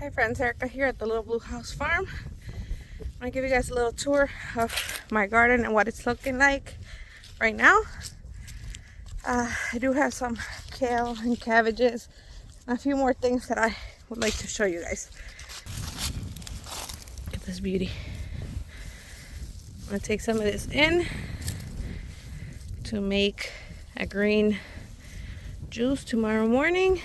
Hi friends, Erica here at the Little Blue House Farm. I'm going to give you guys a little tour of my garden and what it's looking like right now. I do have some kale and cabbages and a few more things that I would like to show you guys. Look at this beauty. I'm going to take some of this in to make a green juice tomorrow morning.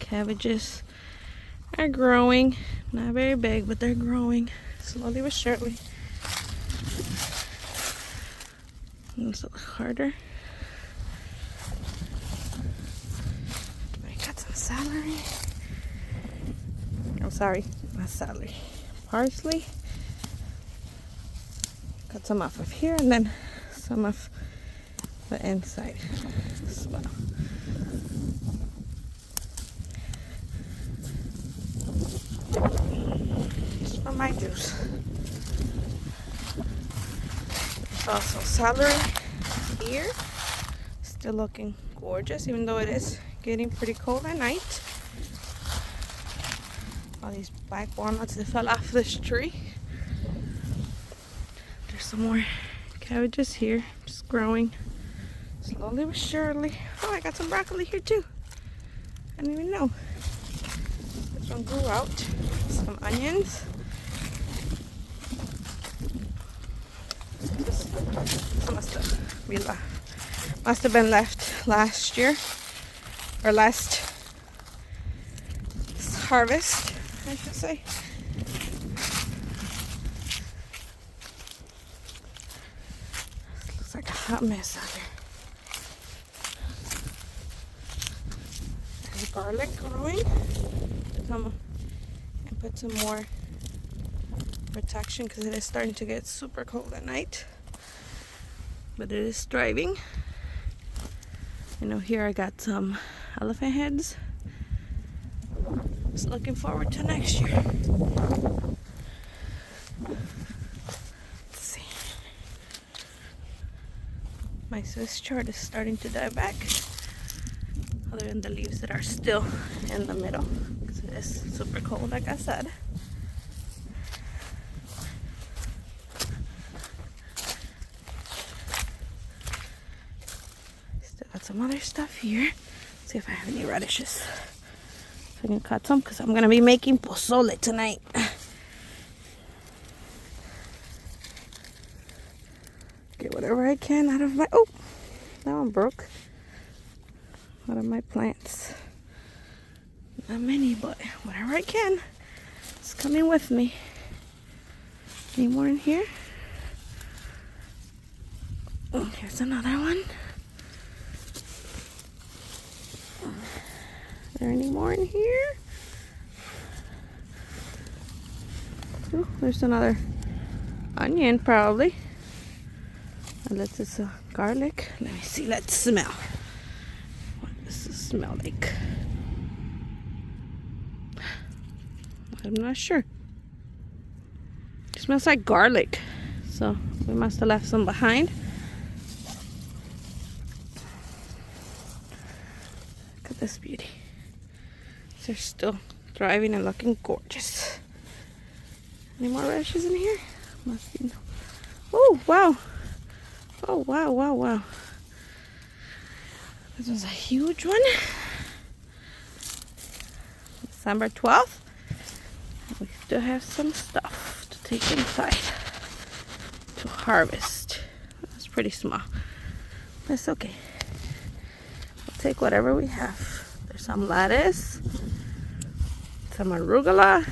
Cabbages are growing, not very big, but they're growing slowly but surely. It's a little harder. I got some celery. Oh, sorry, not celery. Parsley. Cut some off of here and then some of the inside as well. Just for my juice. There's also celery here. Still looking gorgeous, even though it is getting pretty cold at night. All these black walnuts that fell off this tree. There's some more cabbages here, just growing slowly but surely. Oh, I got some broccoli here too. I didn't even know. This one grew out. Some onions. This must have been left last year or last harvest, I should say. This looks like a hot mess out here. There's garlic growing. And put some more protection because it is starting to get super cold at night. But it is thriving. You know, here I got some elephant heads. Just looking forward to next year. Let's see. My Swiss chard is starting to die back. Other than the leaves that are still in the middle. Because it is super cold, like I said. Some other stuff here. Let's see if I have any radishes. So I can cut some because I'm gonna be making pozole tonight. Get whatever I can out of my that one broke. Out of my plants. Not many, but whatever I can. It's coming with me. Any more in here? Oh, here's another one. Is there any more in here? Oh, there's another onion probably. Unless it's a garlic. Let me see, let's smell. What does this smell like? I'm not sure. It smells like garlic. So we must have left some behind. Look at this beauty. They're still thriving and looking gorgeous. Any more radishes in here? Must be no. Oh, wow. Oh, wow, wow, wow. This was a huge one. December 12th. We still have some stuff to take inside to harvest. That's pretty small. That's okay. We'll take whatever we have. There's some lettuce. Some arugula.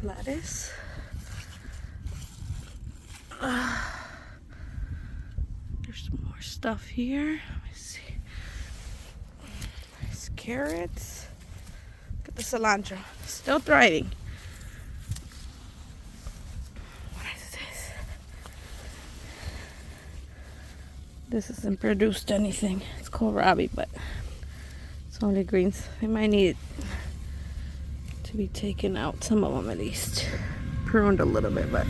Lettuce. There's some more stuff here. Let me see. Nice carrots. Look at the cilantro. Still thriving. What is this? This hasn't produced anything. It's kohlrabi, but it's only greens. They might need to be taken out, some of them at least. Pruned a little bit, but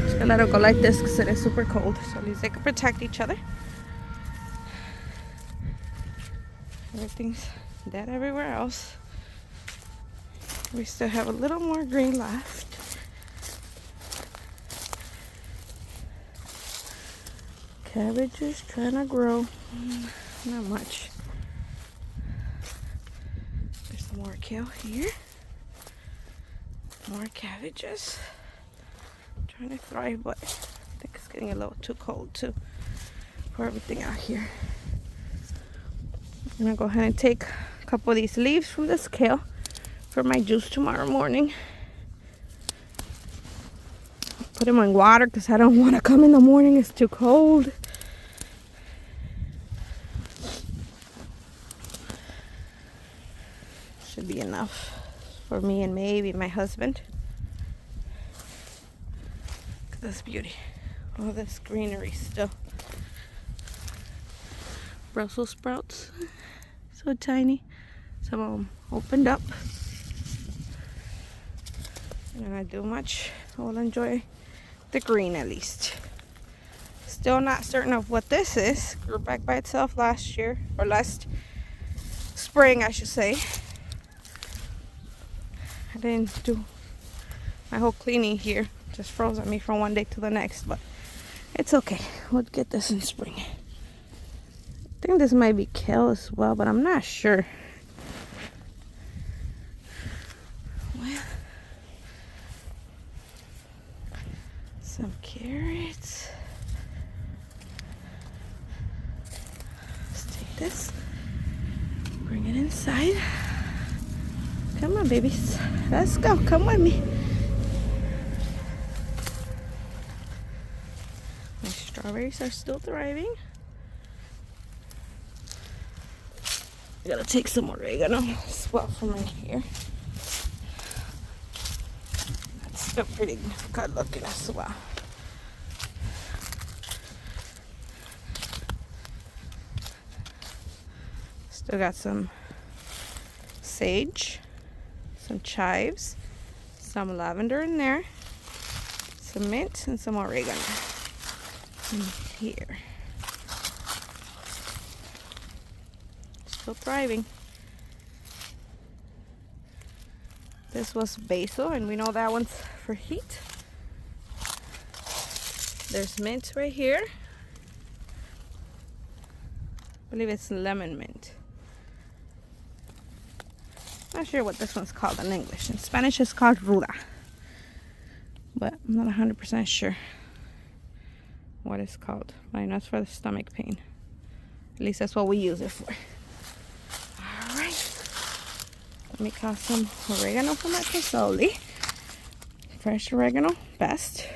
just gonna let them go like this because it is super cold, so at least they can protect each other. Everything's dead everywhere else. We still have a little more green left. Cabbage is trying to grow. Not much. There's some more kale here. More cabbages. Trying to thrive, but I think it's getting a little too cold too for everything out here. I'm gonna go ahead and take a couple of these leaves from this kale for my juice tomorrow morning. Put them in water because I don't want to come in the morning. It's too cold. Should be enough for me and maybe my husband. Look at this beauty. All this greenery still. Brussels sprouts. So tiny. Some of them opened up. I'm not gonna do much. I will enjoy the green at least. Still not certain of what this is. Grew back by itself last year, or last spring I should say. I didn't do my whole cleaning here. Just froze on me from one day to the next, but it's okay. We'll get this in spring. I think this might be kale as well, but I'm not sure. Well, some carrots. Let's take this, bring it inside. Come on, babies. Let's go. Come with me. My strawberries are still thriving. I gotta take some oregano as well from in here. That's still pretty good looking as well. Still got some sage, some chives, some lavender in there, some mint, and some oregano in here. Still thriving. This was basil, and we know that one's for heat. There's mint right here. I believe it's lemon mint. Not sure what this one's called in English. In Spanish it's called ruda, but I'm not 100% sure what it's called. But I know it's for the stomach pain. At least that's what we use it for. Alright, let me cut some oregano for my pozole. Fresh oregano, best.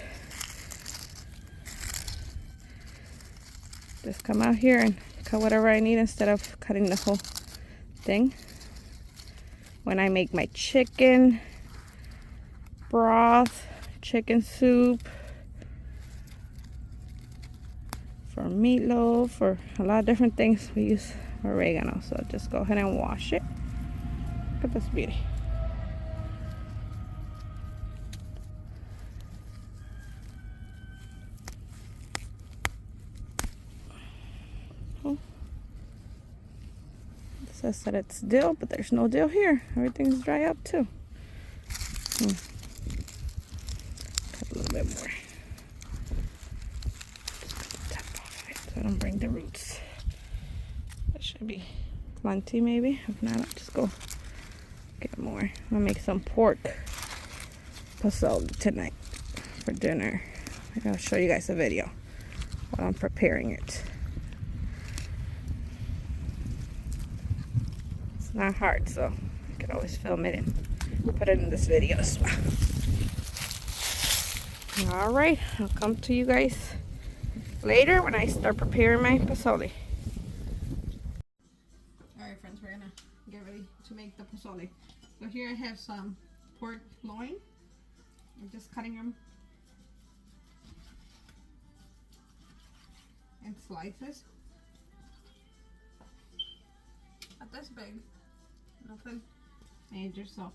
Just come out here and cut whatever I need instead of cutting the whole thing. When I make my chicken broth, chicken soup, for meatloaf, for a lot of different things, we use oregano. So just go ahead and wash it. Look at this beauty. Oh. It says that it's dill, but there's no dill here. Everything's dry up too. Cut a little bit more. Tap off it so I don't bring the roots. That should be plenty maybe. If not, I'll just go get more. I'm gonna make some pork pozole tonight for dinner. I'll show you guys a video while I'm preparing it. It's not hard, so I can always film it and put it in this video as well. Alright, I'll come to you guys later when I start preparing my pozole. Alright friends, we're gonna get ready to make the pozole. So here I have some pork loin. I'm just cutting them in slices. Not this big. Nothing major, so I'm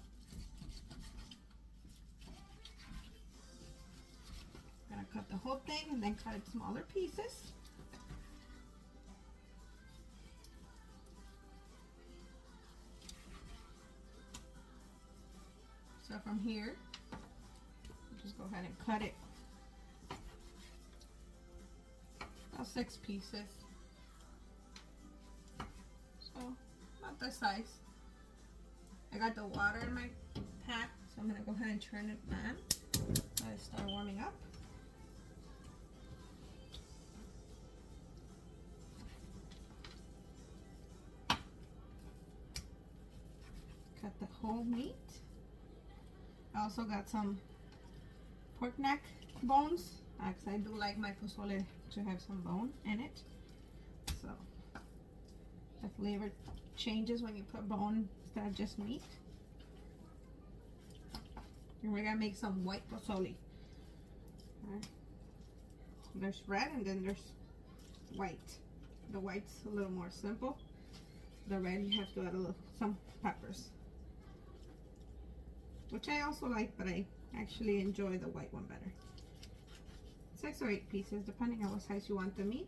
gonna cut the whole thing and then cut it smaller pieces. So from here, just go ahead and cut it. About 6 pieces. So about this size. I got the water in my pot, so I'm gonna go ahead and turn it on. Let it start warming up. Cut the whole meat. I also got some pork neck bones, because I do like my pozole to have some bone in it. So the flavor changes when you put bone instead of just meat. And we're gonna make some white pozole. Right. There's red and then there's white. The white's a little more simple. The red you have to add some peppers, which I also like, but I actually enjoy the white one better. 6 or 8 pieces, depending on what size you want the meat.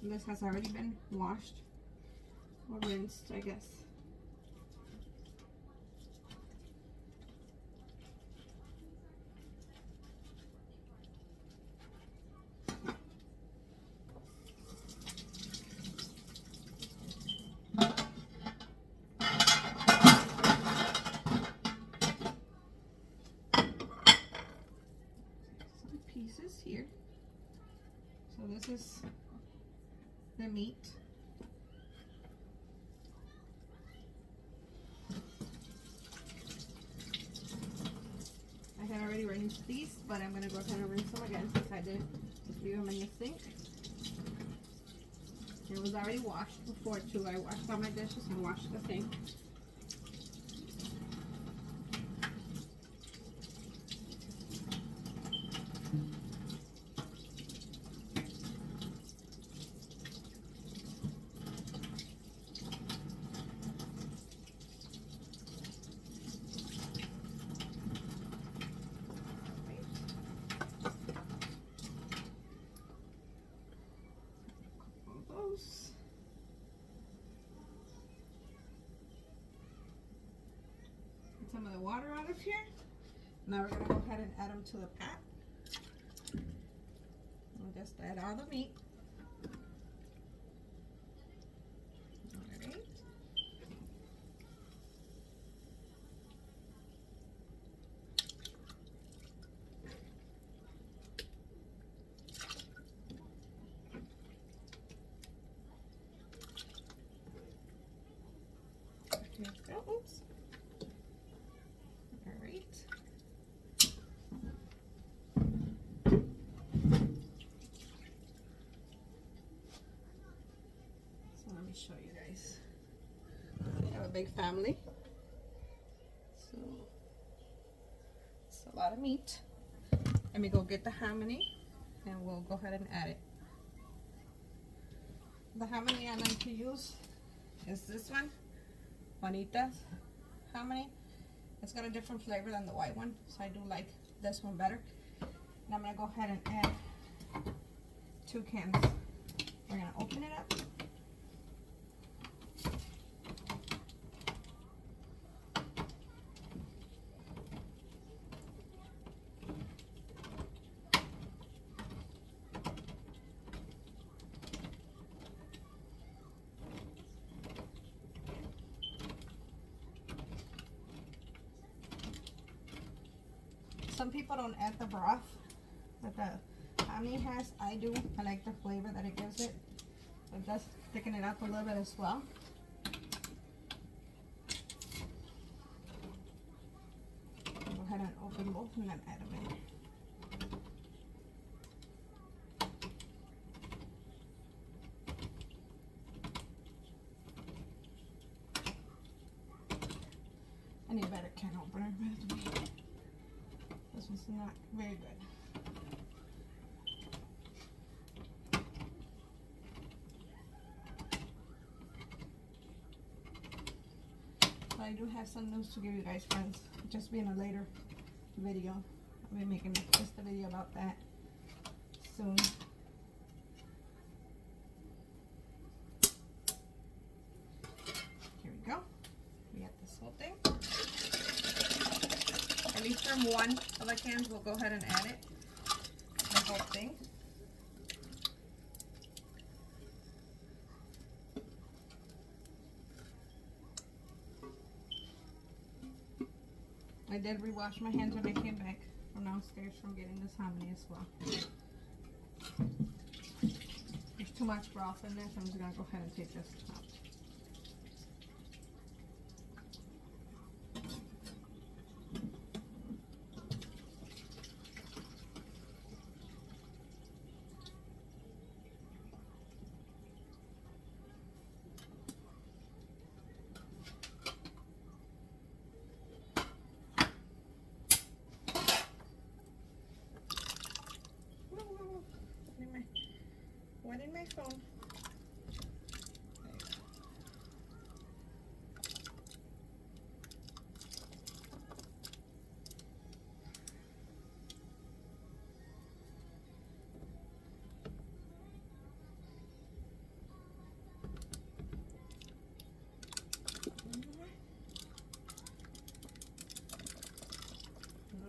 This has already been washed or rinsed, I guess. Some pieces here. So this is the meat. I had already rinsed these, but I'm going to go ahead and rinse them again since I didn't just leave them in the sink. It was already washed before too. I washed all my dishes and washed the sink. Some of the water out of here. Now we're going to go ahead and add them to the pot. We'll just add all the meat. Alright. There we go. Oops. Show you guys. We have a big family, so it's a lot of meat. Let me go get the hominy and we'll go ahead and add it. The hominy I like to use is this one, Juanita's hominy. It's got a different flavor than the white one, so I do like this one better. And I'm gonna go ahead and add 2 cans. We're gonna open it up. Some people don't add the broth that the hominy has. I do. I like the flavor that it gives it. It does thicken it up a little bit as well. Go ahead and open both and then add them in. I need a better can opener. This one's not very good. But I do have some news to give you guys, friends. Just be in a later video. I'll be making just a video about that soon. whole thing. At least from one of the cans, we'll go ahead and add it. The whole thing. I did rewash my hands when I came back from downstairs from getting this hominy as well. There's too much broth in there, so I'm just going to go ahead and take this out. What in my phone?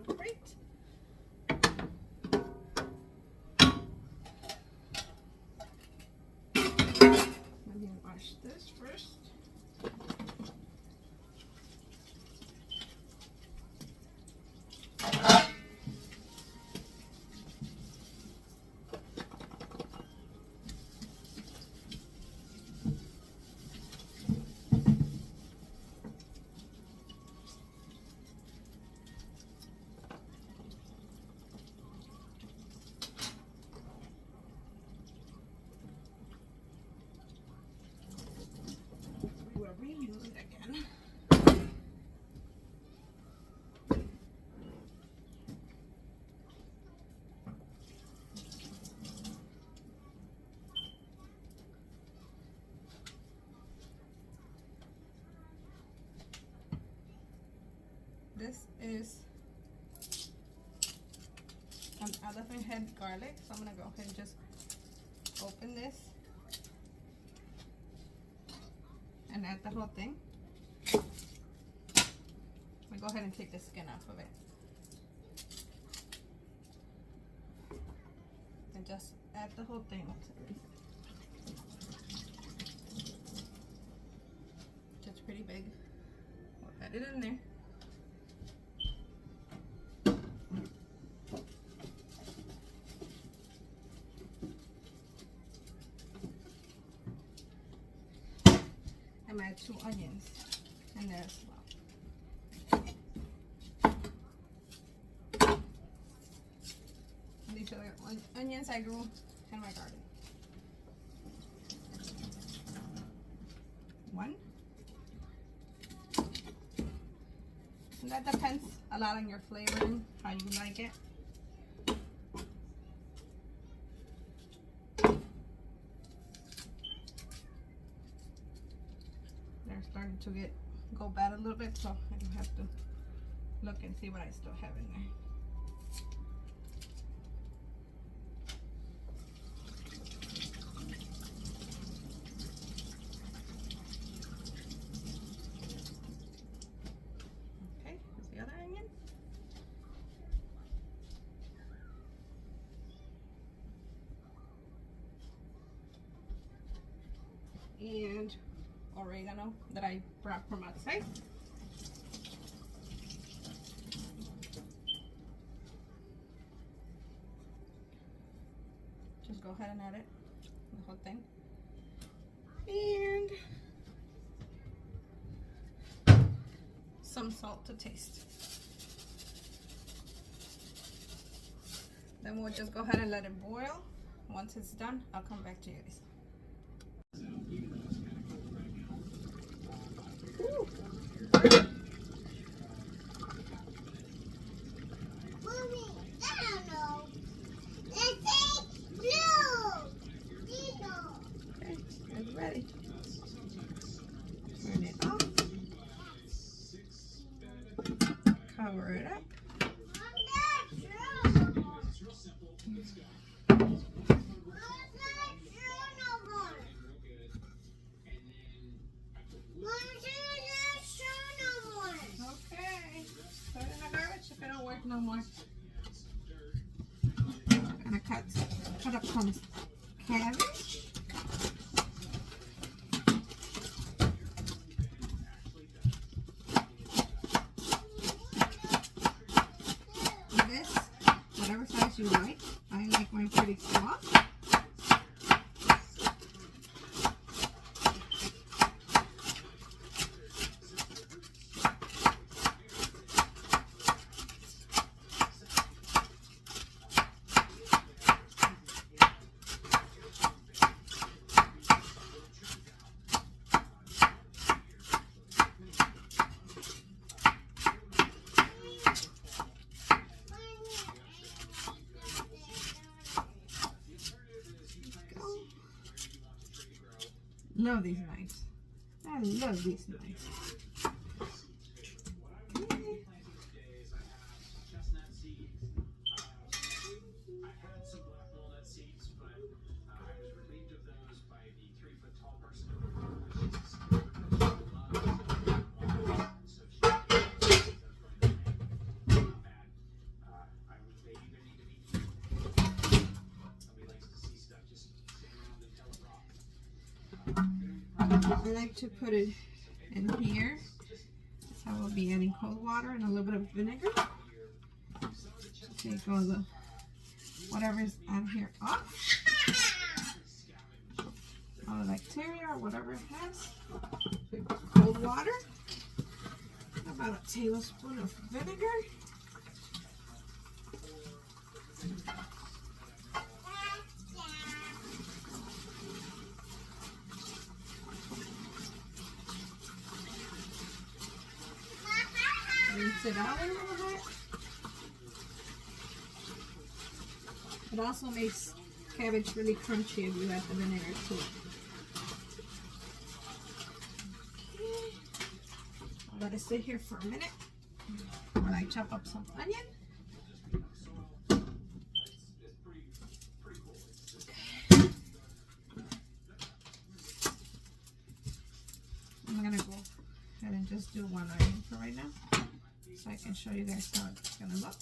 Great. Let me wash this first. We'll reuse it again. This is an elephant head garlic, so I'm gonna go ahead and just open this and add the whole thing. I'm gonna go ahead and take the skin off of it. And just add the whole thing. Just pretty big. We'll add it in there. I'm gonna add 2 onions in there as well. These are the onions I grew in my garden. 1. And that depends a lot on your flavoring, how you like it. They're starting to go bad a little bit, so I have to look and see what I still have in there. Okay, here's the other onion. And oregano that I brought from outside. Just go ahead and add it, the whole thing. And some salt to taste. Then we'll just go ahead and let it boil. Once it's done, I'll come back to you guys. Mommy, I don't know. Let's say blue. Okay, it's ready. Turn it off. Cover it up. No more. I'm gonna cut up some cabbage. This, whatever size you like. I like mine pretty small. Love these knives. I love these knives. I like to put it in here. So I will be adding cold water and a little bit of vinegar to take all the whatever's on here off. All the bacteria or whatever it has. Cold water. About a tablespoon of vinegar. Rinse it out a little bit. It also makes cabbage really crunchy if you add the vinegar to it. I'll let it sit here for a minute while I chop up some onion. I'm gonna go ahead and just do one onion for right now, so I can show you guys how it's gonna look.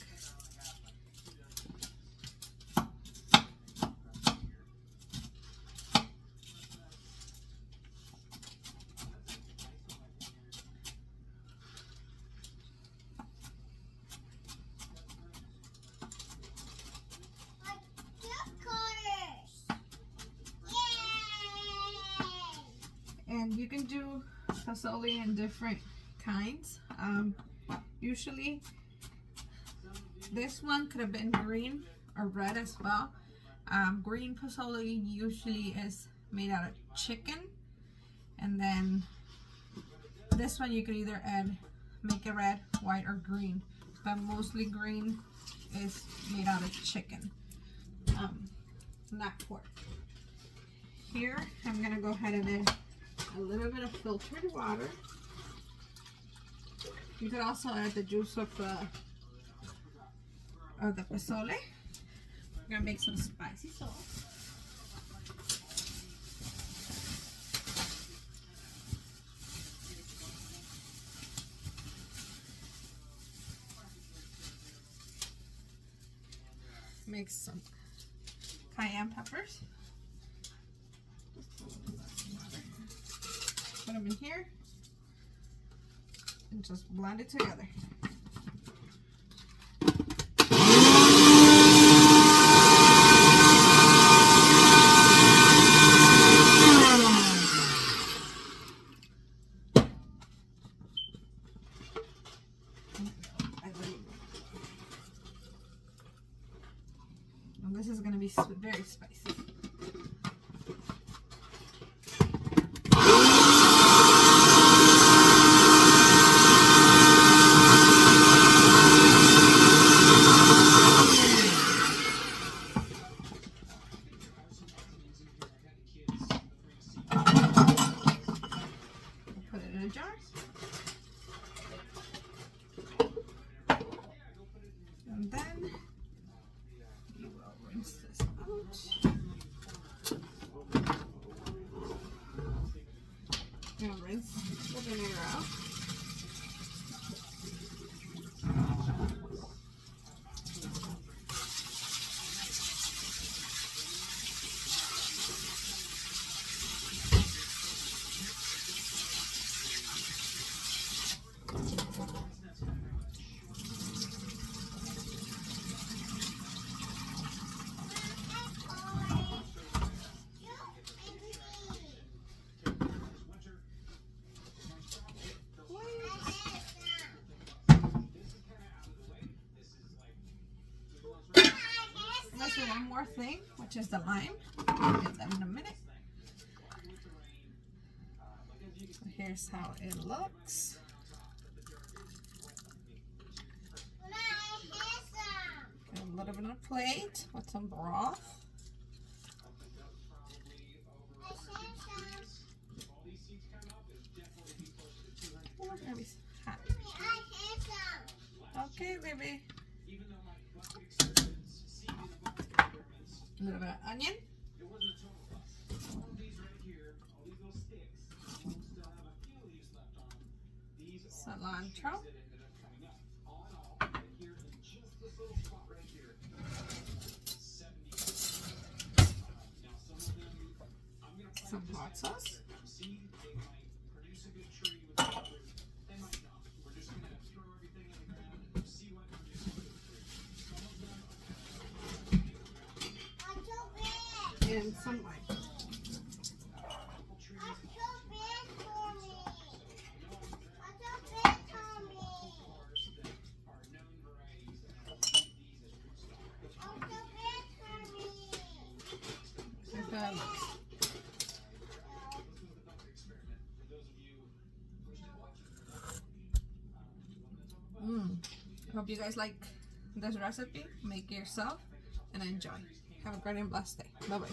And you can do pozole in different kinds. Usually this one could have been green or red as well. Green pozole usually is made out of chicken, and then this one you could either make it red, white, or green, but mostly green is made out of chicken, not pork. Here I'm gonna go ahead and add a little bit of filtered water. You could also add the juice of the pozole. I'm gonna make some spicy sauce. Make some cayenne peppers. Put them in here and just blend it together. And this is going to be very spicy. Put it in a jar. And then you will rinse this out. one more thing, which is the lime. I'll get that in a minute. So here's how it looks. Get a little bit on a plate with some broth. Oh, let me hot. Okay, baby. A little bit of onion. Cilantro. Some hot sauce. And some lime. Hope you guys like this recipe. Make it yourself and enjoy. Have a great and blessed day. Bye bye.